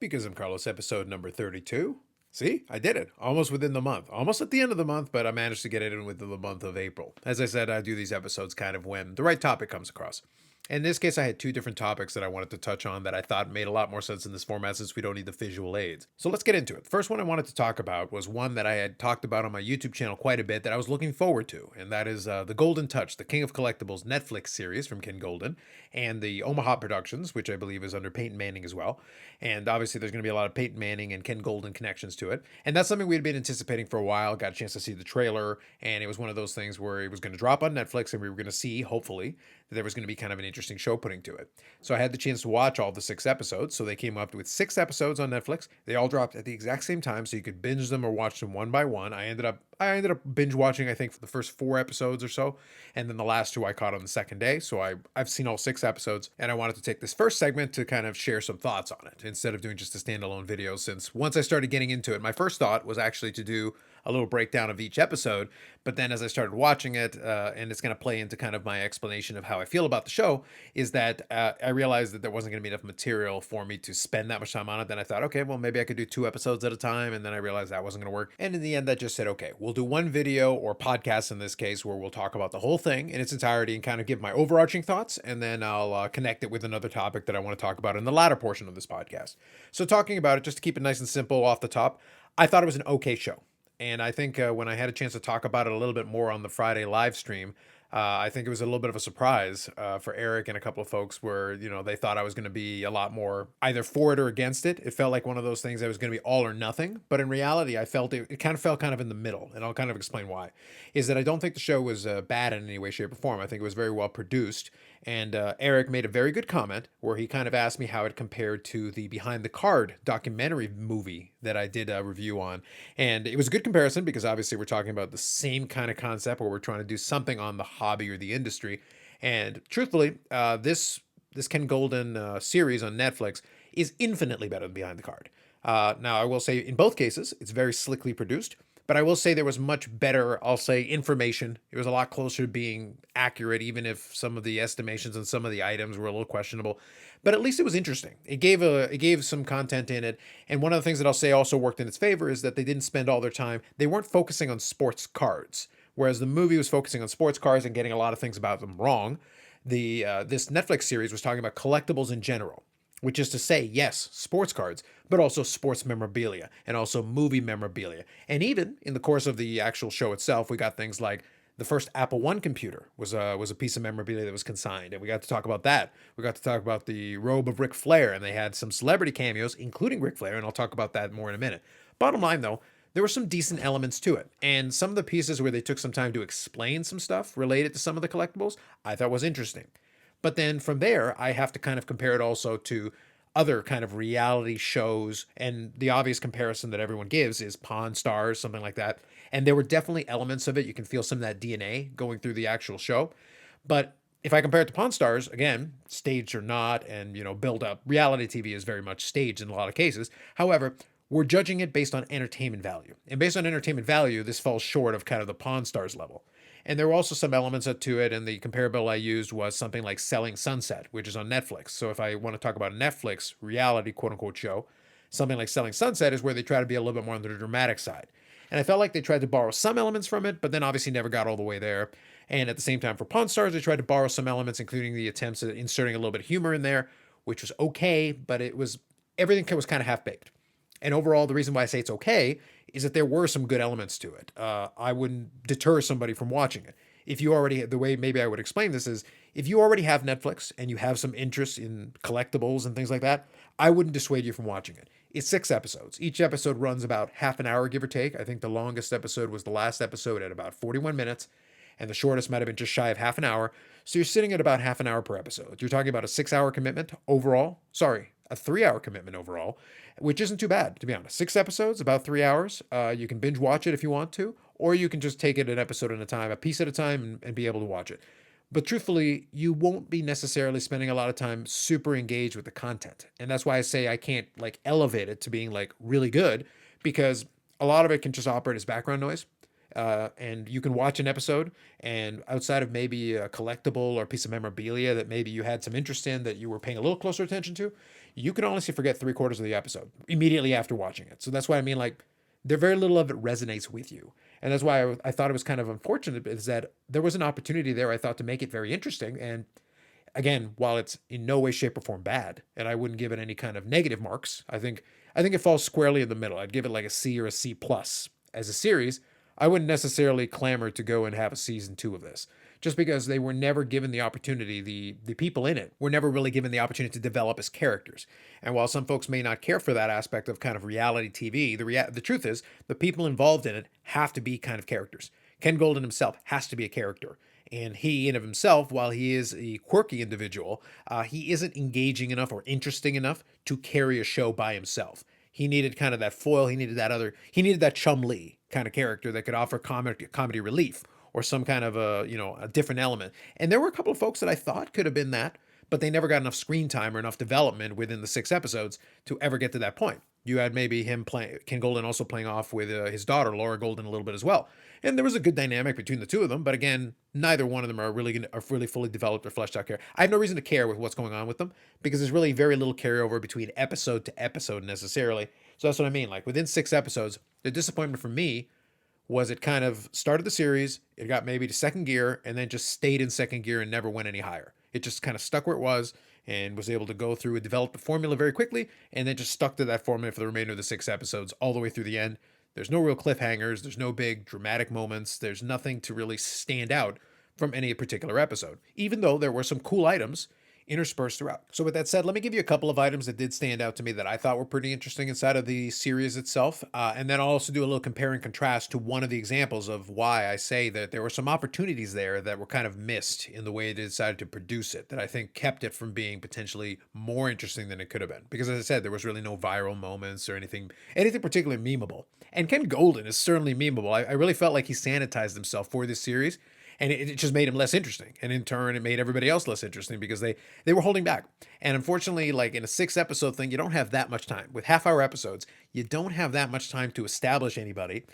Because I'm Carlos, episode number 32. See, I did it. Almost within the month. Almost at the end of the month, but I managed to get it in within the month of April. As I said, I do these episodes kind of when the right topic comes across. In this case, I had two different topics that I wanted to touch on that I thought made a lot more sense in this format since we don't need the visual aids. So let's get into it. The first one I wanted to talk about was one that I had talked about on my YouTube channel quite a bit that I was looking forward to, and that is the Goldin Touch, the King of Collectibles Netflix series from Ken Goldin, and the Omaha Productions, which I believe is under Peyton Manning as well. And obviously, there's going to be a lot of Peyton Manning and Ken Goldin connections to it. And that's something we had been anticipating for a while. Got a chance to see the trailer, and it was one of those things where it was going to drop on Netflix, and we were going to see, hopefully, that there was going to be kind of an interesting show putting to it. So I had the chance to watch all the 6 episodes. So they came up with 6 episodes on Netflix. They all dropped at the exact same time, so you could binge them or watch them one by one. I ended up binge watching, I think, for the first 4 episodes or so, and then the last two I caught on the second day. So I've seen all 6 episodes, and I wanted to take this first segment to kind of share some thoughts on it instead of doing just a standalone video. Since once I started getting into it, my first thought was actually to do a little breakdown of each episode. But then as I started watching it, and it's going to play into kind of my explanation of how I feel about the show, is that I realized that there wasn't going to be enough material for me to spend that much time on it. Then I thought, okay, well, maybe I could do 2 episodes at a time. And then I realized that wasn't going to work. And in the end, I just said, okay, we'll do one video or podcast in this case where we'll talk about the whole thing in its entirety and kind of give my overarching thoughts. And then I'll connect it with another topic that I want to talk about in the latter portion of this podcast. So talking about it, just to keep it nice and simple off the top, I thought it was an okay show. And I think when I had a chance to talk about it a little bit more on the Friday live stream, I think it was a little bit of a surprise for Eric and a couple of folks where, they thought I was going to be a lot more either for it or against it. It felt like one of those things that was going to be all or nothing. But in reality, I felt it kind of felt kind of in the middle. And I'll kind of explain why. Is that I don't think the show was bad in any way, shape, or form. I think it was very well produced. And Eric made a very good comment where he kind of asked me how it compared to the Behind the Card documentary movie that I did a review on. And it was a good comparison because obviously we're talking about the same kind of concept where we're trying to do something on the hobby or the industry. And truthfully, this Ken Goldin series on Netflix is infinitely better than Behind the Card. Now, I will say in both cases, it's very slickly produced. But I will say there was much better, I'll say, information. It was a lot closer to being accurate, even if some of the estimations and some of the items were a little questionable. But at least it was interesting. It gave some content in it. And one of the things that I'll say also worked in its favor is that they didn't spend all their time. They weren't focusing on sports cards, whereas the movie was focusing on sports cards and getting a lot of things about them wrong. This Netflix series was talking about collectibles in general, which is to say, yes, sports cards, but also sports memorabilia and also movie memorabilia. And even in the course of the actual show itself, we got things like the first Apple I computer was a piece of memorabilia that was consigned, and we got to talk about that. We got to talk about the robe of Ric Flair, and they had some celebrity cameos, including Ric Flair, and I'll talk about that more in a minute. Bottom line, though, there were some decent elements to it, and some of the pieces where they took some time to explain some stuff related to some of the collectibles, I thought was interesting. But then from there, I have to kind of compare it also to other kind of reality shows. And the obvious comparison that everyone gives is Pawn Stars, something like that. And there were definitely elements of it. You can feel some of that DNA going through the actual show. But if I compare it to Pawn Stars, again, staged or not, and build up, reality TV is very much staged in a lot of cases. However, we're judging it based on entertainment value. And based on entertainment value, this falls short of kind of the Pawn Stars level. And there were also some elements to it, and the comparable I used was something like Selling Sunset, which is on Netflix. So if I want to talk about a Netflix reality quote unquote show, something like Selling Sunset is where they try to be a little bit more on the dramatic side. And I felt like they tried to borrow some elements from it, but then obviously never got all the way there. And at the same time, for Pawn Stars, they tried to borrow some elements, including the attempts at inserting a little bit of humor in there, which was okay, but everything was kind of half baked. And overall, the reason why I say it's okay is that there were some good elements to it. I wouldn't deter somebody from watching it. If you already, the way maybe I would explain this is, if you already have Netflix and you have some interest in collectibles and things like that, I wouldn't dissuade you from watching it. It's 6 episodes. Each episode runs about half an hour, give or take. I think the longest episode was the last episode at about 41 minutes, and the shortest might have been just shy of half an hour. So you're sitting at about half an hour per episode. You're talking about a 6 hour commitment overall. Sorry, a 3 hour commitment overall, which isn't too bad, to be honest. 6 episodes, about 3 hours. You can binge watch it if you want to, or you can just take it an episode at a time, a piece at a time, and be able to watch it. But truthfully, you won't be necessarily spending a lot of time super engaged with the content. And that's why I say I can't like elevate it to being like really good, because a lot of it can just operate as background noise. And you can watch an episode, and outside of maybe a collectible or a piece of memorabilia that maybe you had some interest in that you were paying a little closer attention to, you can honestly forget 3/4 of the episode immediately after watching it. So that's why I mean, like, there very little of it resonates with you. And that's why I thought it was kind of unfortunate is that there was an opportunity there, I thought, to make it very interesting. And again, while it's in no way, shape, or form bad, and I wouldn't give it any kind of negative marks, I think it falls squarely in the middle. I'd give it like a C or a C plus as a series. I wouldn't necessarily clamor to go and have a season 2 of this, just because they were never given the opportunity. The people in it were never really given the opportunity to develop as characters. And while some folks may not care for that aspect of kind of reality TV, the truth is the people involved in it have to be kind of characters. Ken Goldin himself has to be a character. And he, in of himself, while he is a quirky individual, he isn't engaging enough or interesting enough to carry a show by himself. He needed kind of that foil. He needed that Chum Lee kind of character that could offer comedy relief or some kind of a different element. And there were a couple of folks that I thought could have been that, but they never got enough screen time or enough development within the 6 episodes to ever get to that point. You had maybe him playing Ken Goldin also playing off with his daughter Laura Goldin a little bit as well, and there was a good dynamic between the two of them. But again, neither one of them are really fully developed or fleshed out character. I have no reason to care with what's going on with them because there's really very little carryover between episode to episode necessarily. So that's what I mean. Like within 6 episodes, the disappointment for me was it kind of started the series, it got maybe to second gear, and then just stayed in second gear and never went any higher. It just kind of stuck where it was and was able to go through and develop the formula very quickly, and then just stuck to that formula for the remainder of the 6 episodes all the way through the end. There's no real cliffhangers, there's no big dramatic moments, there's nothing to really stand out from any particular episode, even though there were some cool items interspersed throughout. So with that said, let me give you a couple of items that did stand out to me that I thought were pretty interesting inside of the series itself. And then I'll also do a little compare and contrast to one of the examples of why I say that there were some opportunities there that were kind of missed in the way they decided to produce it, that I think kept it from being potentially more interesting than it could have been. Because as I said, there was really no viral moments or anything particularly memeable. And Ken Goldin is certainly memeable. I really felt like he sanitized himself for this series, and it just made him less interesting, and in turn it made everybody else less interesting because they were holding back. And unfortunately, like in a 6 episode thing, you don't have that much time. With half-hour episodes, you don't have that much time to establish anybody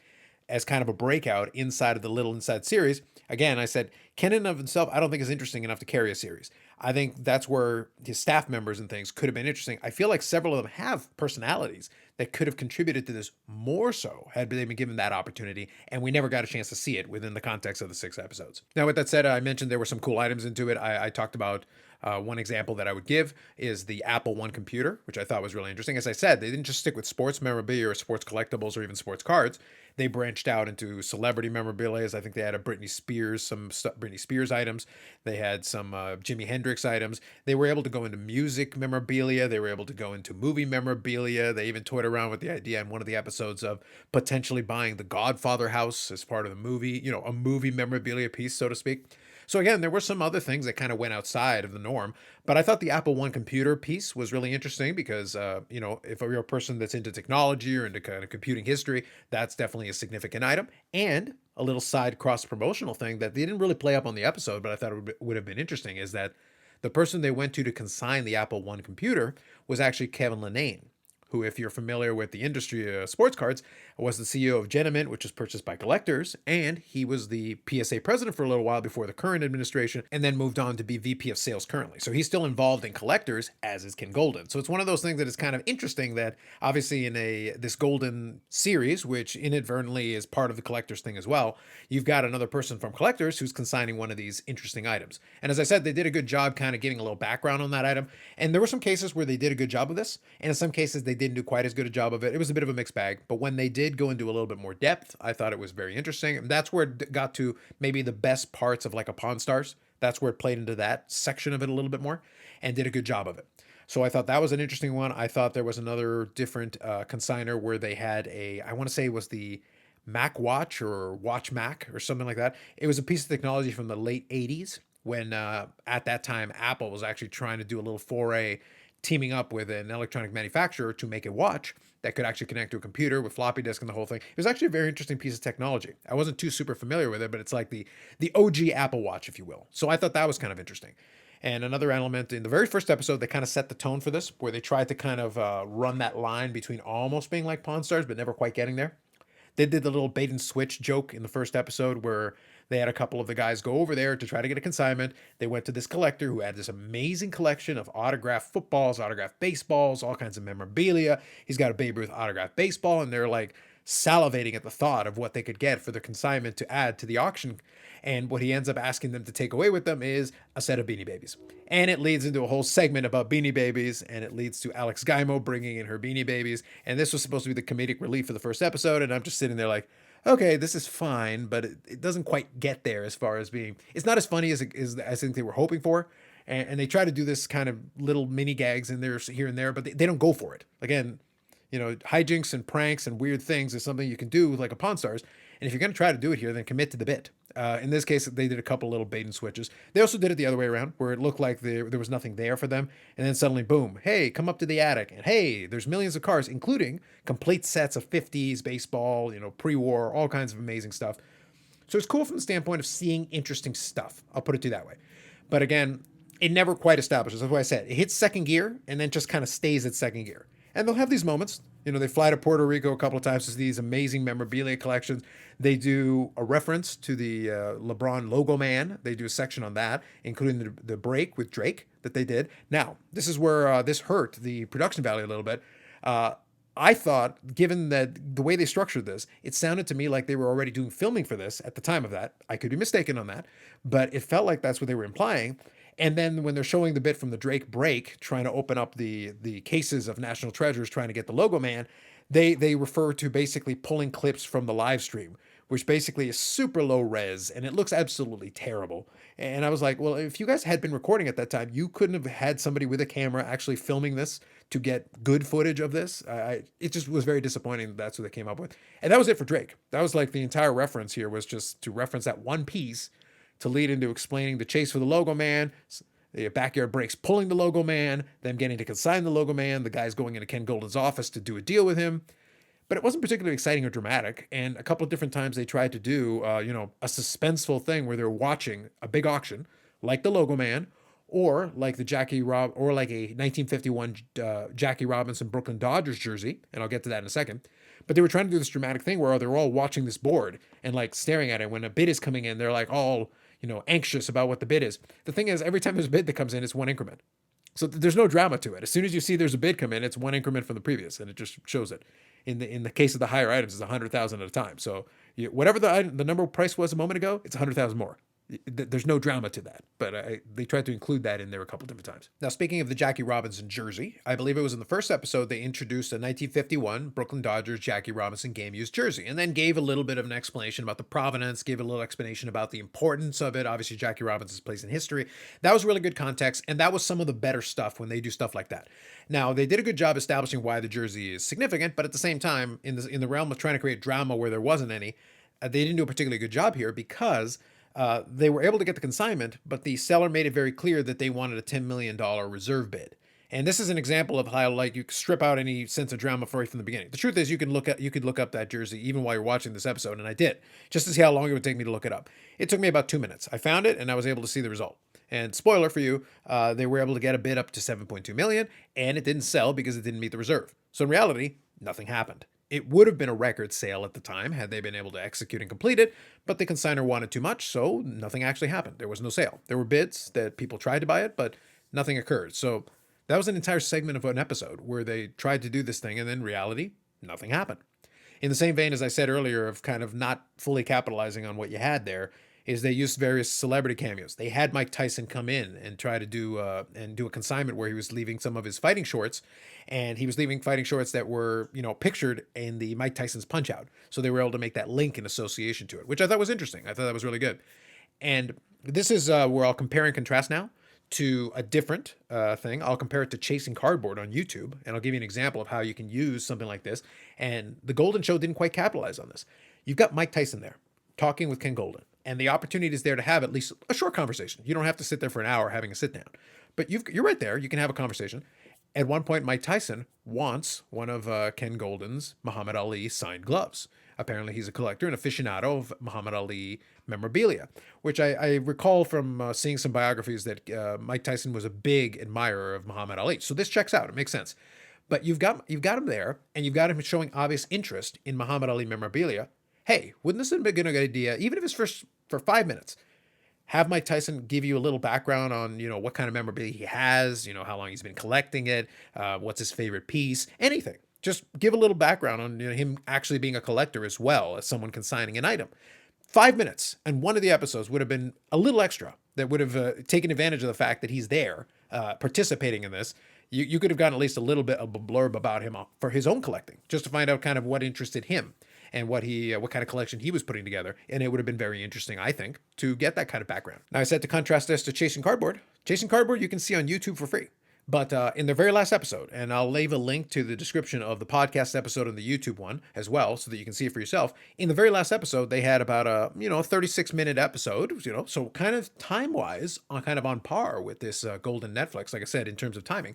as kind of a breakout inside of the little inside series. Again, I said Ken in of himself I don't think is interesting enough to carry a series. I think that's where his staff members and things could have been interesting. I feel like several of them have personalities that could have contributed to this more so had they been given that opportunity, and we never got a chance to see it within the context of the 6 episodes. Now, with that said, I mentioned there were some cool items into it. I talked about one example that I would give is the Apple One computer, which I thought was really interesting. As I said, they didn't just stick with sports memorabilia or sports collectibles or even sports cards. They branched out into celebrity memorabilia. I think they had a Britney Spears, some Britney Spears items. They had some Jimi Hendrix items. They were able to go into music memorabilia. They were able to go into movie memorabilia. They even toyed around with the idea in one of the episodes of potentially buying the Godfather house as part of the movie, a movie memorabilia piece, so to speak. So again, there were some other things that kind of went outside of the norm, but I thought the Apple One computer piece was really interesting because, if you're a person that's into technology or into kind of computing history, that's definitely a significant item. And a little side cross promotional thing that they didn't really play up on the episode, but I thought it would have been interesting is that the person they went to consign the Apple One computer was actually Kevin Linnane, who, if you're familiar with the industry of sports cards, was the CEO of Genamint, which was purchased by Collectors, and he was the PSA president for a little while before the current administration, and then moved on to be VP of sales currently. So he's still involved in Collectors, as is Ken Goldin. So it's one of those things that is kind of interesting that obviously in this Goldin series, which inadvertently is part of the Collectors thing as well, you've got another person from Collectors who's consigning one of these interesting items. And as I said, they did a good job kind of giving a little background on that item. And there were some cases where they did a good job of this, and in some cases they didn't do quite as good a job of it. It was a bit of a mixed bag, but when they did go into a little bit more depth, I thought it was very interesting. And that's where it got to maybe the best parts of like a Pawn Stars. That's where it played into that section of it a little bit more and did a good job of it. So I thought that was an interesting one. I thought there was another different consigner where they had I want to say it was the Mac Watch or Watch Mac or something like that. It was a piece of technology from the late 80s when at that time Apple was actually trying to do a little foray teaming up with an electronic manufacturer to make a watch that could actually connect to a computer with floppy disk and the whole thing. It was actually a very interesting piece of technology. I wasn't too super familiar with it, but it's like the OG Apple Watch, if you will. So I thought that was kind of interesting. And another element in the very first episode, they kind of set the tone for this, where they tried to kind of run that line between almost being like Pawn Stars, but never quite getting there. They did the little bait and switch joke in the first episode where they had a couple of the guys go over there to try to get a consignment. They went to this collector who had this amazing collection of autographed footballs, autographed baseballs, all kinds of memorabilia. He's got a Babe Ruth autographed baseball, and they're like salivating at the thought of what they could get for the consignment to add to the auction. And what he ends up asking them to take away with them is a set of Beanie Babies. And it leads into a whole segment about Beanie Babies, and it leads to Alex Gaimo bringing in her Beanie Babies. And this was supposed to be the comedic relief for the first episode, and I'm just sitting there like, okay, this is fine, but it doesn't quite get there as far as being. It's not as funny as I think they were hoping for, and they try to do this kind of little mini gags in there here and there, but they don't go for it. Again, hijinks and pranks and weird things is something you can do like a Pawn Stars, and if you're going to try to do it here, then commit to the bit. In this case, they did a couple little bait and switches. They also did it the other way around, where it looked like there was nothing there for them, and then suddenly, boom, hey, come up to the attic, and hey, there's millions of cars, including complete sets of 50s baseball, pre-war, all kinds of amazing stuff. So it's cool from the standpoint of seeing interesting stuff. I'll put it to you that way. But again, it never quite establishes. That's why I said it hits second gear and then just kind of stays at second gear. And they'll have these moments. They fly to Puerto Rico a couple of times to see these amazing memorabilia collections. They do a reference to the LeBron logo man. They do a section on that, including the break with Drake that they did. Now, this is where this hurt the production value a little bit. I thought, given that the way they structured this, it sounded to me like they were already doing filming for this at the time of that. I could be mistaken on that, but it felt like that's what they were implying. And then when they're showing the bit from the Drake break, trying to open up the cases of National Treasures, trying to get the logo man, they refer to basically pulling clips from the live stream, which basically is super low res, and it looks absolutely terrible. And I was like, well, if you guys had been recording at that time, you couldn't have had somebody with a camera actually filming this to get good footage of this. It just was very disappointing that's what they came up with. And that was it for Drake. That was like the entire reference here was just to reference that one piece to lead into explaining the chase for the logo man, the backyard breaks pulling the logo man, them getting to consign the logo man, the guys going into Ken Goldin's office to do a deal with him. But it wasn't particularly exciting or dramatic. And a couple of different times they tried to do, a suspenseful thing where they're watching a big auction, like the logo man, or like or like a 1951 Jackie Robinson Brooklyn Dodgers jersey. And I'll get to that in a second. But they were trying to do this dramatic thing where they're all watching this board and like staring at it. When a bid is coming in, they're like all, anxious about what the bid is. The thing is, every time there's a bid that comes in, it's one increment. So there's no drama to it. As soon as you see there's a bid come in, it's one increment from the previous, and it just shows it. In the case of the higher items, it's 100,000 at a time. So whatever the number price was a moment ago, it's 100,000 more. There's no drama to that, but they tried to include that in there a couple different times. Now, speaking of the Jackie Robinson jersey, I believe it was in the first episode they introduced a 1951 Brooklyn Dodgers Jackie Robinson game-used jersey, and then gave a little bit of an explanation about the provenance, gave a little explanation about the importance of it. Obviously, Jackie Robinson's place in history. That was really good context, and that was some of the better stuff when they do stuff like that. Now, they did a good job establishing why the jersey is significant, but at the same time, in the realm of trying to create drama where there wasn't any, they didn't do a particularly good job here because they were able to get the consignment, but the seller made it very clear that they wanted a $10 million reserve bid. And this is an example of how you strip out any sense of drama right from the beginning. The truth is, you could look up that jersey even while you're watching this episode, and I did, just to see how long it would take me to look it up. It took me about 2 minutes. I found it, and I was able to see the result. And spoiler for you, they were able to get a bid up to $7.2 million, and it didn't sell because it didn't meet the reserve. So in reality, nothing happened. It would have been a record sale at the time had they been able to execute and complete it, but the consignor wanted too much, so nothing actually happened. There was no sale. There were bids that people tried to buy it, but nothing occurred. So that was an entire segment of an episode where they tried to do this thing, and in reality, nothing happened. In the same vein as I said earlier of kind of not fully capitalizing on what you had there, is they used various celebrity cameos. They had Mike Tyson come in and try to do a consignment where he was leaving some of his fighting shorts, and he was leaving fighting shorts that were, pictured in the Mike Tyson's Punch-Out. So they were able to make that link in association to it, which I thought was interesting. I thought that was really good. And this is where I'll compare and contrast now to a different thing. I'll compare it to Chasing Cardboard on YouTube, and I'll give you an example of how you can use something like this. And the Goldin Show didn't quite capitalize on this. You've got Mike Tyson there talking with Ken Goldin. And the opportunity is there to have at least a short conversation. You don't have to sit there for an hour having a sit down. But you're right there. You can have a conversation. At one point, Mike Tyson wants one of Ken Goldin's Muhammad Ali signed gloves. Apparently, he's a collector and aficionado of Muhammad Ali memorabilia, which I recall from seeing some biographies that Mike Tyson was a big admirer of Muhammad Ali. So this checks out. It makes sense. But you've got him there, and you've got him showing obvious interest in Muhammad Ali memorabilia. Hey, wouldn't this have been a good idea, even if it's for 5 minutes? Have Mike Tyson give you a little background on, what kind of memorabilia he has, how long he's been collecting it, what's his favorite piece, anything. Just give a little background on him actually being a collector as well as someone consigning an item. 5 minutes, and one of the episodes would have been a little extra that would have taken advantage of the fact that he's there participating in this. You could have gotten at least a little bit of a blurb about him for his own collecting, just to find out kind of what interested him and what kind of collection he was putting together. And it would have been very interesting, I think, to get that kind of background. Now, I said to contrast this to Chasing Cardboard. Chasing Cardboard you can see on YouTube for free. But in the very last episode, and I'll leave a link to the description of the podcast episode and the YouTube one as well, so that you can see it for yourself. In the very last episode, they had about a 36-minute episode, so kind of time-wise, kind of on par with this Goldin Netflix, like I said, in terms of timing.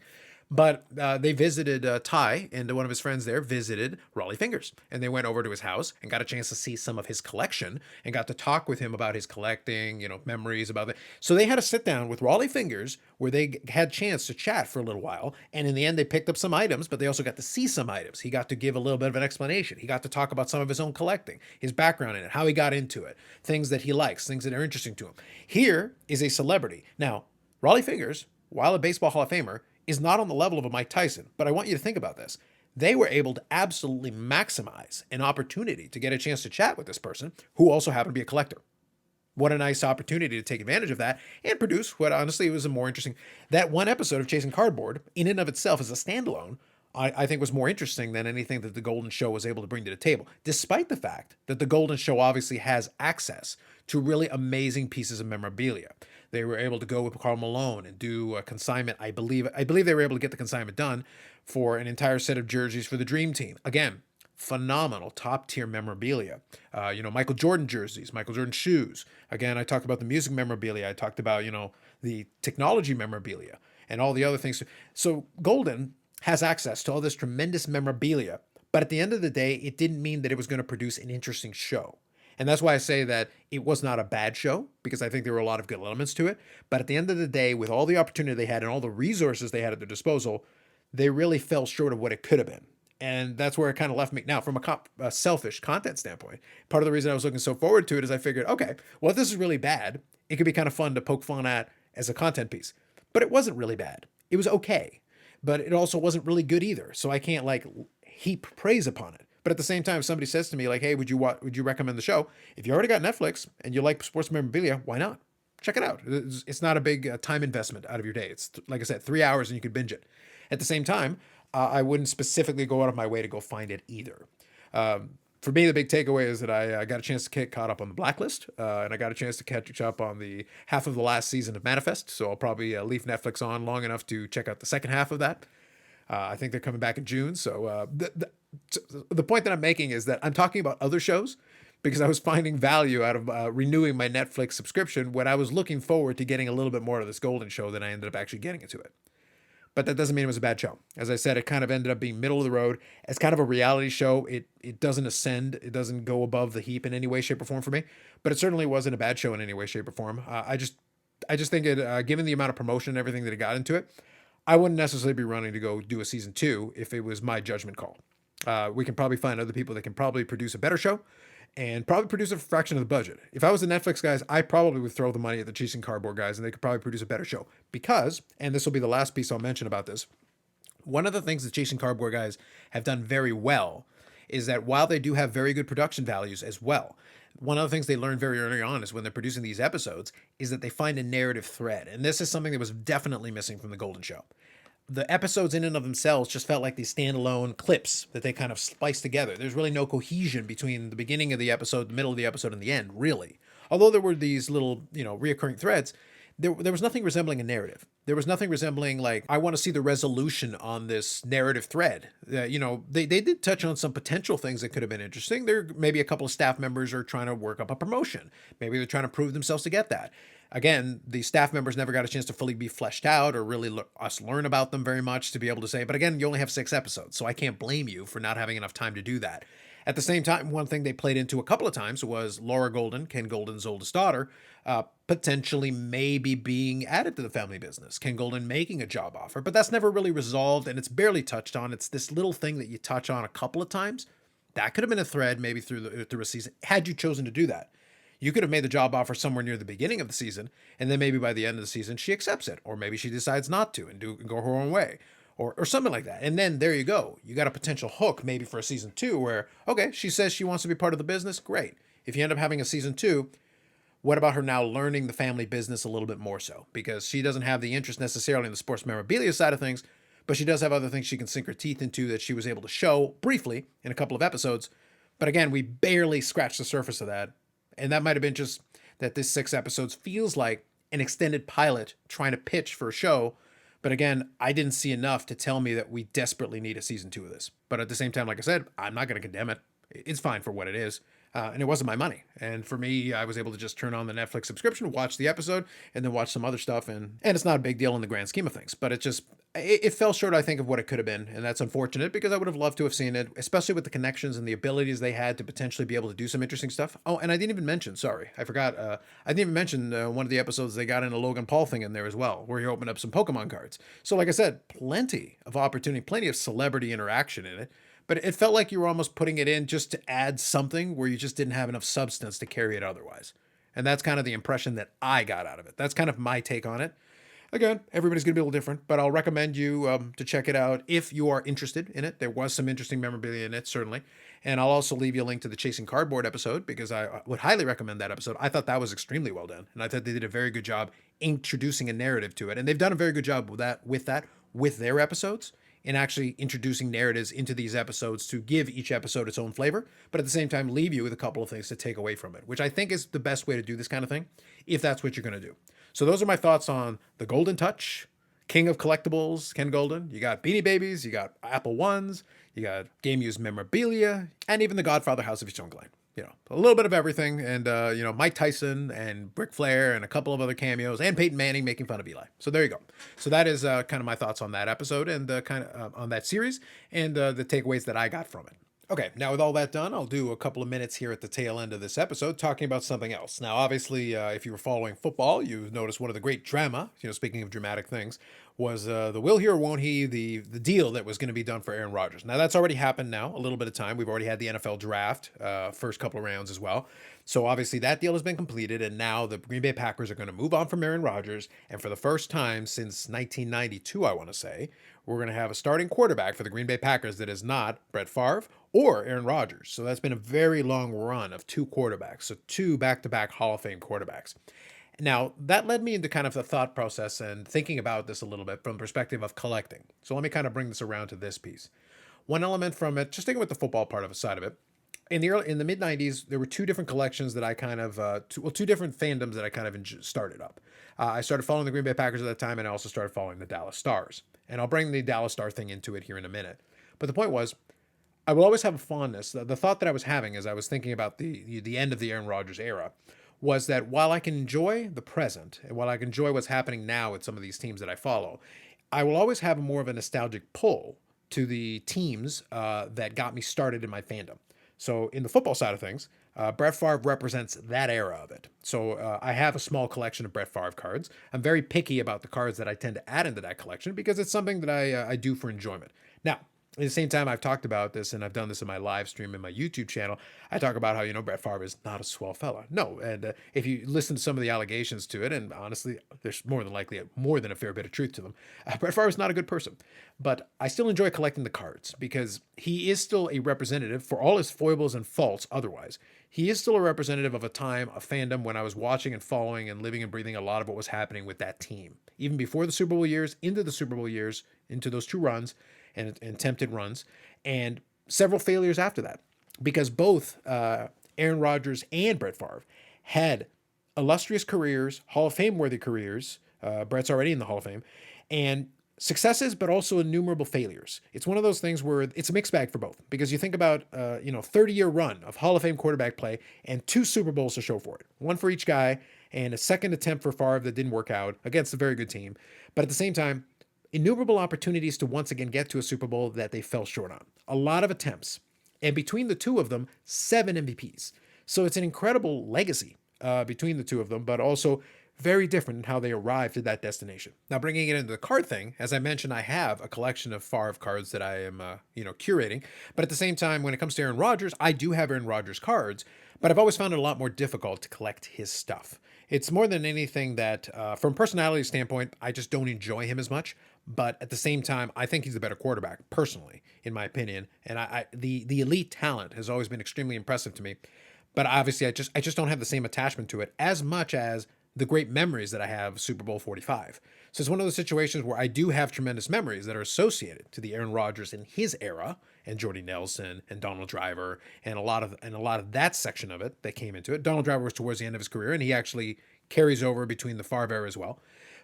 But they visited Ty, and one of his friends there visited Raleigh Fingers. And they went over to his house and got a chance to see some of his collection and got to talk with him about his collecting, memories about it. So they had a sit down with Raleigh Fingers where they had a chance to chat for a little while. And in the end, they picked up some items, but they also got to see some items. He got to give a little bit of an explanation. He got to talk about some of his own collecting, his background in it, how he got into it, things that he likes, things that are interesting to him. Here is a celebrity. Now, Raleigh Fingers, while a Baseball Hall of Famer, is not on the level of a Mike Tyson, but I want you to think about this. They were able to absolutely maximize an opportunity to get a chance to chat with this person who also happened to be a collector. What a nice opportunity to take advantage of that and produce what honestly was a more interesting. That one episode of Chasing Cardboard, in and of itself as a standalone, I think was more interesting than anything that the Goldin Show was able to bring to the table, despite the fact that the Goldin Show obviously has access to really amazing pieces of memorabilia. They were able to go with Karl Malone and do a consignment. I believe they were able to get the consignment done for an entire set of jerseys for the Dream Team. Again, phenomenal, top-tier memorabilia. Michael Jordan jerseys, Michael Jordan shoes. Again, I talked about the music memorabilia. I talked about, the technology memorabilia and all the other things. So Goldin has access to all this tremendous memorabilia, but at the end of the day, it didn't mean that it was going to produce an interesting show. And that's why I say that it was not a bad show, because I think there were a lot of good elements to it. But at the end of the day, with all the opportunity they had and all the resources they had at their disposal, they really fell short of what it could have been. And that's where it kind of left me. Now, from a selfish content standpoint, part of the reason I was looking so forward to it is I figured, okay, well, if this is really bad, it could be kind of fun to poke fun at as a content piece. But it wasn't really bad. It was okay. But it also wasn't really good either. So I can't heap praise upon it. But at the same time, if somebody says to me hey, would you recommend the show? If you already got Netflix and you like sports memorabilia, why not? Check it out. It's not a big time investment out of your day. It's, like I said, 3 hours and you could binge it. At the same time, I wouldn't specifically go out of my way to go find it either. For me, the big takeaway is that I got a chance to get caught up on the Blacklist, and I got a chance to catch up on the half of the last season of Manifest. So I'll probably leave Netflix on long enough to check out the second half of that. I think they're coming back in June. So the point that I'm making is that I'm talking about other shows because I was finding value out of renewing my Netflix subscription when I was looking forward to getting a little bit more of this Goldin Show than I ended up actually getting into it. But that doesn't mean it was a bad show. As I said, it kind of ended up being middle of the road. It's kind of a reality show. It doesn't ascend. It doesn't go above the heap in any way, shape, or form for me. But it certainly wasn't a bad show in any way, shape, or form. I just think it, given the amount of promotion and everything that it got into it, I wouldn't necessarily be running to go do a season 2 if it was my judgment call. We can probably find other people that can probably produce a better show and probably produce a fraction of the budget. If I was the Netflix guys, I probably would throw the money at the Chasing Cardboard guys and they could probably produce a better show. Because, and this will be the last piece I'll mention about this, one of the things the Chasing Cardboard guys have done very well is that while they do have very good production values as well, one of the things they learned very early on is when they're producing these episodes is that they find a narrative thread. And this is something that was definitely missing from the Goldin Show. The episodes in and of themselves just felt like these standalone clips that they kind of spliced together. There's really no cohesion between the beginning of the episode, the middle of the episode, and the end, really. Although there were these little, reoccurring threads, there was nothing resembling a narrative. There was nothing resembling I want to see the resolution on this narrative thread. They did touch on some potential things that could have been interesting. There maybe a couple of staff members are trying to work up a promotion. Maybe they're trying to prove themselves to get that. Again, the staff members never got a chance to fully be fleshed out or really us learn about them very much to be able to say. But again, you only have 6 episodes, so I can't blame you for not having enough time to do that. At the same time, one thing they played into a couple of times was Laura Goldin, Ken Goldin's oldest daughter, potentially maybe being added to the family business. Ken Goldin making a job offer, but that's never really resolved, and it's barely touched on. It's this little thing that you touch on a couple of times. That could have been a thread maybe through a season had you chosen to do that. You could have made the job offer somewhere near the beginning of the season, and then maybe by the end of the season she accepts it, or maybe she decides not to and go her own way, or something like that. And then there you go. You got a potential hook maybe for a season 2 where, okay, she says she wants to be part of the business. Great. If you end up having a season 2, what about her now learning the family business a little bit more so? Because she doesn't have the interest necessarily in the sports memorabilia side of things, but she does have other things she can sink her teeth into that she was able to show briefly in a couple of episodes. But again, we barely scratched the surface of that. And that might have been just that this 6 episodes feels like an extended pilot trying to pitch for a show. But again, I didn't see enough to tell me that we desperately need a season 2 of this. But at the same time, like I said, I'm not going to condemn it. It's fine for what it is. And it wasn't my money. And for me, I was able to just turn on the Netflix subscription, watch the episode, and then watch some other stuff. And it's not a big deal in the grand scheme of things. But it fell short, I think, of what it could have been. And that's unfortunate because I would have loved to have seen it, especially with the connections and the abilities they had to potentially be able to do some interesting stuff. Oh, and I didn't even mention, sorry, I forgot. I didn't even mention one of the episodes they got in a Logan Paul thing in there as well, where he opened up some Pokemon cards. So like I said, plenty of opportunity, plenty of celebrity interaction in it. But it felt like you were almost putting it in just to add something where you just didn't have enough substance to carry it otherwise. And that's kind of the impression that I got out of it. That's kind of my take on it. Again, everybody's going to be a little different, but I'll recommend you to check it out if you are interested in it. There was some interesting memorabilia in it, certainly. And I'll also leave you a link to the Chasing Cardboard episode because I would highly recommend that episode. I thought that was extremely well done. And I thought they did a very good job introducing a narrative to it. And they've done a very good job with their episodes, in actually introducing narratives into these episodes to give each episode its own flavor, but at the same time leave you with a couple of things to take away from it, which I think is the best way to do this kind of thing, if that's what you're going to do. So those are my thoughts on the Goldin Touch, King of Collectibles, Ken Goldin. You got Beanie Babies, you got Apple Ones, you got game used memorabilia, and even the Godfather House of Its Own Glen. You know, a little bit of everything. And, Mike Tyson and Ric Flair and a couple of other cameos and Peyton Manning making fun of Eli. So there you go. So that is kind of my thoughts on that episode and kind of on that series and the takeaways that I got from it. Okay, now with all that done, I'll do a couple of minutes here at the tail end of this episode talking about something else. Now, obviously, if you were following football, you've noticed one of the great drama, speaking of dramatic things, was the will he or won't he, the deal that was going to be done for Aaron Rodgers. Now, that's already happened now, a little bit of time. We've already had the NFL draft, first couple of rounds as well. So obviously that deal has been completed, and now the Green Bay Packers are going to move on from Aaron Rodgers, and for the first time since 1992, I want to say, we're going to have a starting quarterback for the Green Bay Packers that is not Brett Favre or Aaron Rodgers. So that's been a very long run of 2 quarterbacks, so 2 back-to-back Hall of Fame quarterbacks. Now, that led me into kind of the thought process and thinking about this a little bit from the perspective of collecting. So let me kind of bring this around to this piece. One element from it, just sticking with the football part of the side of it, in the mid 90s, there were 2 different collections that I kind of, 2 different fandoms that I kind of started up. I started following the Green Bay Packers at that time, and I also started following the Dallas Stars. And I'll bring the Dallas Star thing into it here in a minute. But the point was, I will always have a fondness. The thought that I was having as I was thinking about the end of the Aaron Rodgers era was that while I can enjoy the present, and while I can enjoy what's happening now with some of these teams that I follow, I will always have more of a nostalgic pull to the teams that got me started in my fandom. So in the football side of things, Brett Favre represents that era of it. So I have a small collection of Brett Favre cards. I'm very picky about the cards that I tend to add into that collection because it's something that I do for enjoyment. Now, at the same time, I've talked about this, and I've done this in my live stream in my YouTube channel. I talk about how, Brett Favre is not a swell fella. No, and if you listen to some of the allegations to it, and honestly, there's more than likely more than a fair bit of truth to them, Brett Favre is not a good person. But I still enjoy collecting the cards because he is still a representative, for all his foibles and faults otherwise. He is still a representative of a time, a fandom, when I was watching and following and living and breathing a lot of what was happening with that team. Even before the Super Bowl years, into the Super Bowl years, into those 2 runs, and attempted runs, and several failures after that, because both Aaron Rodgers and Brett Favre had illustrious careers, Hall of Fame worthy careers. Brett's already in the Hall of Fame, and successes, but also innumerable failures. It's one of those things where it's a mixed bag for both, because you think about 30-year run of Hall of Fame quarterback play and 2 Super Bowls to show for it, one for each guy, and a second attempt for Favre that didn't work out against a very good team. But at the same time, innumerable opportunities to once again get to a Super Bowl that they fell short on. A lot of attempts, and between the two of them, 7 MVPs. So it's an incredible legacy between the two of them, but also very different in how they arrived at that destination. Now, bringing it into the card thing, as I mentioned, I have a collection of Favre cards that I am, curating. But at the same time, when it comes to Aaron Rodgers, I do have Aaron Rodgers cards, but I've always found it a lot more difficult to collect his stuff. It's more than anything that, from personality standpoint, I just don't enjoy him as much. But at the same time, I think he's the better quarterback, personally, in my opinion. And the elite talent has always been extremely impressive to me. But obviously, I just don't have the same attachment to it as much as the great memories that I have of Super Bowl 45. So it's one of those situations where I do have tremendous memories that are associated to the Aaron Rodgers in his era, and Jordy Nelson and Donald Driver and a lot of that section of it that came into it. Donald Driver was towards the end of his career, and he actually carries over between the Favre era as well.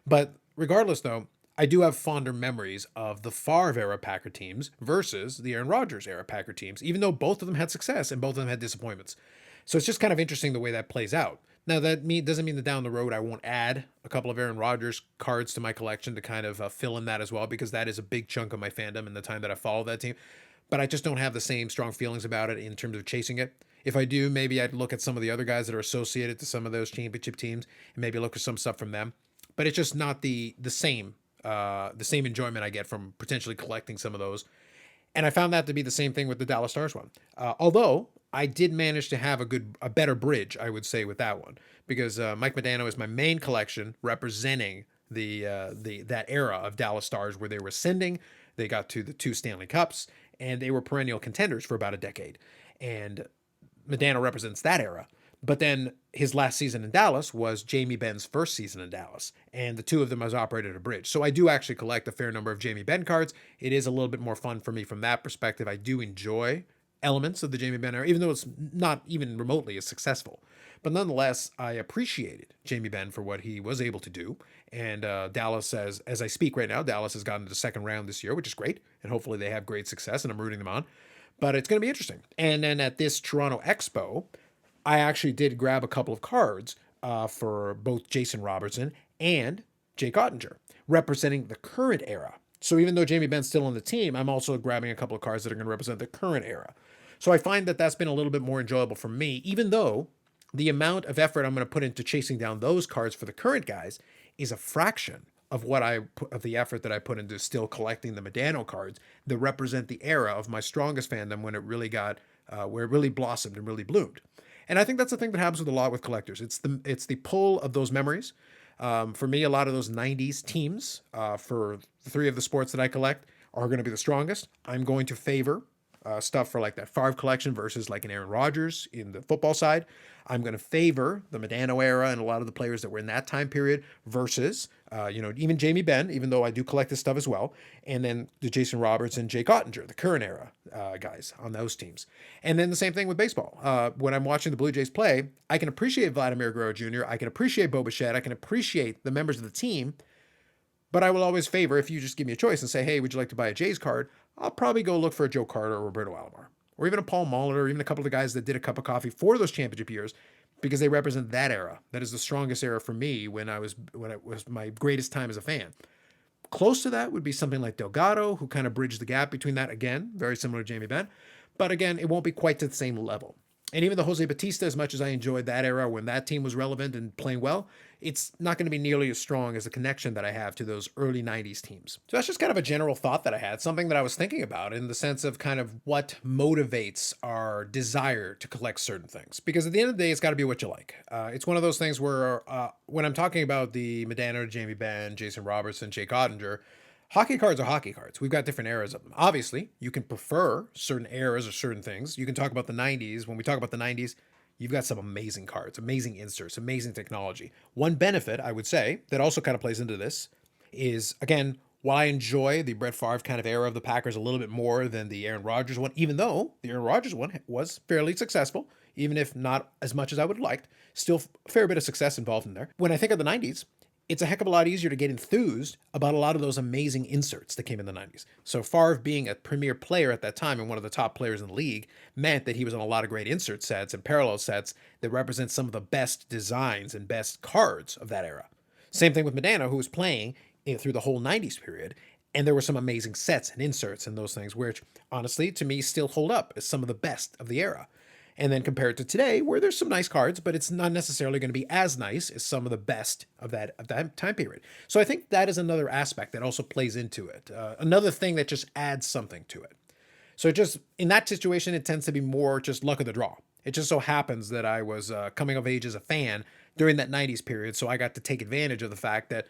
But regardless, though, I do have fonder memories of the Favre era Packer teams versus the Aaron Rodgers era Packer teams, even though both of them had success and both of them had disappointments. So it's just kind of interesting the way that plays out. Now, that doesn't mean that down the road I won't add a couple of Aaron Rodgers cards to my collection to kind of fill in that as well, because that is a big chunk of my fandom and the time that I follow that team. But I just don't have the same strong feelings about it in terms of chasing it. If I do, maybe I'd look at some of the other guys that are associated to some of those championship teams and maybe look for some stuff from them. But it's just not the same enjoyment I get from potentially collecting some of those. And I found that to be the same thing with the Dallas Stars one. Although I did manage to have a better bridge, I would say, with that one, because Mike Modano is my main collection representing that era of Dallas Stars where they were ascending. They got to the 2 Stanley Cups, and they were perennial contenders for about a decade. And Modano represents that era. But then his last season in Dallas was Jamie Benn's first season in Dallas, and the two of them has operated a bridge. So I do actually collect a fair number of Jamie Benn cards. It is a little bit more fun for me from that perspective. I do enjoy elements of the Jamie Benn era, even though it's not even remotely as successful. But nonetheless, I appreciated Jamie Benn for what he was able to do. And Dallas, as I speak right now, Dallas has gotten to the second round this year, which is great. And hopefully they have great success, and I'm rooting them on. But it's going to be interesting. And then at this Toronto Expo, I actually did grab a couple of cards for both Jason Robertson and Jake Ottinger, representing the current era. So even though Jamie Benn's still on the team, I'm also grabbing a couple of cards that are going to represent the current era. So I find that that's been a little bit more enjoyable for me, even though the amount of effort I'm going to put into chasing down those cards for the current guys is a fraction of the effort that I put into still collecting the Modano cards that represent the era of my strongest fandom when it really got where it really blossomed and really bloomed. And I think that's the thing that happens with a lot with collectors. It's the pull of those memories. For me, a lot of those 90s teams for the 3 of the sports that I collect are going to be the strongest. I'm going to favor stuff for like that Favre collection versus like an Aaron Rodgers in the football side. I'm going to favor the Modano era and a lot of the players that were in that time period versus, even Jamie Benn, even though I do collect this stuff as well. And then the Jason Roberts and Jake Ottinger, the current era guys on those teams. And then the same thing with baseball. When I'm watching the Blue Jays play, I can appreciate Vladimir Guerrero Jr., I can appreciate Bo Bichette, I can appreciate the members of the team, but I will always favor, if you just give me a choice and say, hey, would you like to buy a Jays card? I'll probably go look for a Joe Carter or Roberto Alomar, or even a Paul Molitor, or even a couple of the guys that did a cup of coffee for those championship years, because they represent that era. That is the strongest era for me when it was my greatest time as a fan. Close to that would be something like Delgado, who kind of bridged the gap between that. Again, very similar to Jamie Benn, but again, it won't be quite to the same level. And even the Jose Batista, as much as I enjoyed that era when that team was relevant and playing well, it's not going to be nearly as strong as the connection that I have to those early 90s teams. So that's just kind of a general thought that I had, something that I was thinking about in the sense of kind of what motivates our desire to collect certain things. Because at the end of the day, it's got to be what you like. It's one of those things where when I'm talking about the Modano, Jamie Benn, Jason Robertson, Jake Ottinger, hockey cards are hockey cards. We've got different eras of them. Obviously, you can prefer certain eras or certain things. You can talk about the 90s. When we talk about the 90s, you've got some amazing cards, amazing inserts, amazing technology. One benefit, I would say, that also kind of plays into this is, again, while I enjoy the Brett Favre kind of era of the Packers a little bit more than the Aaron Rodgers one, even though the Aaron Rodgers one was fairly successful, even if not as much as I would have liked, still a fair bit of success involved in there. When I think of the 90s, it's a heck of a lot easier to get enthused about a lot of those amazing inserts that came in the 90s. So Favre being a premier player at that time and one of the top players in the league meant that he was on a lot of great insert sets and parallel sets that represent some of the best designs and best cards of that era. Same thing with Medano, who was playing through the whole 90s period. And there were some amazing sets and inserts and those things, which honestly, to me, still hold up as some of the best of the era. And then compared to today, where there's some nice cards, but it's not necessarily going to be as nice as some of the best of that time period. So I think that is another aspect that also plays into it. Another thing that just adds something to it. So just in that situation, it tends to be more just luck of the draw. It just so happens that I was coming of age as a fan during that 90s period, so I got to take advantage of the fact that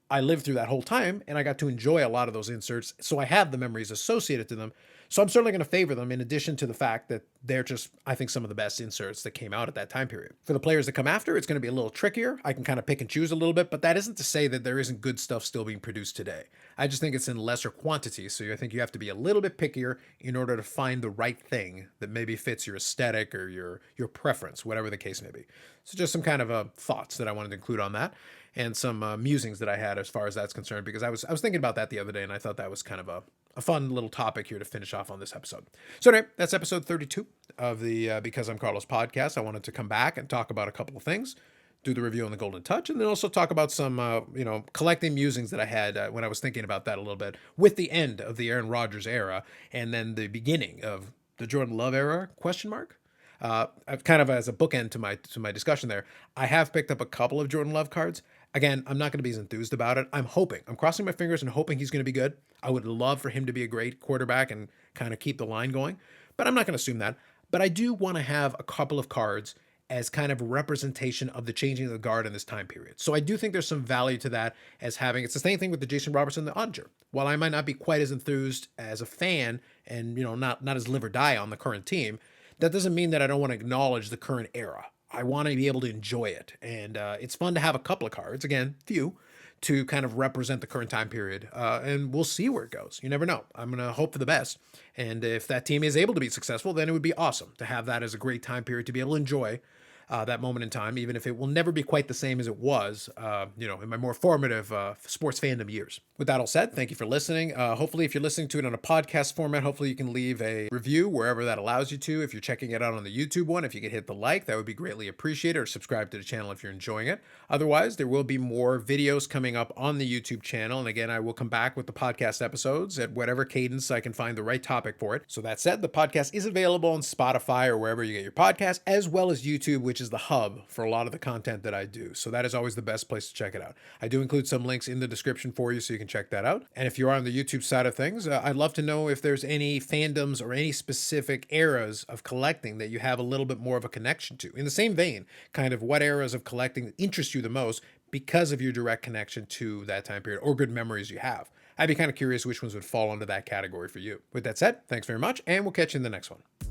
I lived through that whole time and I got to enjoy a lot of those inserts. So I have the memories associated to them. So I'm certainly going to favor them in addition to the fact that they're just, I think, some of the best inserts that came out at that time period. For the players that come after, it's going to be a little trickier. I can kind of pick and choose a little bit, but that isn't to say that there isn't good stuff still being produced today. I just think it's in lesser quantity. So I think you have to be a little bit pickier in order to find the right thing that maybe fits your aesthetic or your preference, whatever the case may be. So just some kind of thoughts that I wanted to include on that, and some musings that I had as far as that's concerned, because I was thinking about that the other day, and I thought that was kind of a fun little topic here to finish off on this episode. So anyway, that's episode 32 of the Because I'm Carlos podcast. I wanted to come back and talk about a couple of things, do the review on the Goldin Touch, and then also talk about some collecting musings that I had when I was thinking about that a little bit, with the end of the Aaron Rodgers era and then the beginning of the Jordan Love era, question mark. I've kind of as a bookend to my discussion there, I have picked up a couple of Jordan Love cards. Again, I'm not going to be as enthused about it. I'm crossing my fingers and hoping he's going to be good. I would love for him to be a great quarterback and kind of keep the line going, but I'm not going to assume that. But I do want to have a couple of cards as kind of a representation of the changing of the guard in this time period. So I do think there's some value to that as having, it's the same thing with the Jason Robertson, the Odger. While I might not be quite as enthused as a fan and, not as live or die on the current team, that doesn't mean that I don't want to acknowledge the current era. I want to be able to enjoy it. And it's fun to have a couple of cards, again, few, to kind of represent the current time period. And we'll see where it goes. You never know. I'm going to hope for the best. And if that team is able to be successful, then it would be awesome to have that as a great time period to be able to enjoy that moment in time, even if it will never be quite the same as it was, in my more formative sports fandom years. With that all said, thank you for listening. Hopefully, if you're listening to it on a podcast format, hopefully you can leave a review wherever that allows you to. If you're checking it out on the YouTube one, if you could hit the like, that would be greatly appreciated, or subscribe to the channel if you're enjoying it. Otherwise, there will be more videos coming up on the YouTube channel. And again, I will come back with the podcast episodes at whatever cadence I can find the right topic for it. So that said, the podcast is available on Spotify or wherever you get your podcast, as well as YouTube, which is the hub for a lot of the content that I do. So that is always the best place to check it out. I do include some links in the description for you so you can check that out. And if you are on the YouTube side of things, I'd love to know if there's any fandoms or any specific eras of collecting that you have a little bit more of a connection to. In the same vein, kind of what eras of collecting interest you the most because of your direct connection to that time period or good memories you have. I'd be kind of curious which ones would fall under that category for you. With that said, thanks very much, and we'll catch you in the next one.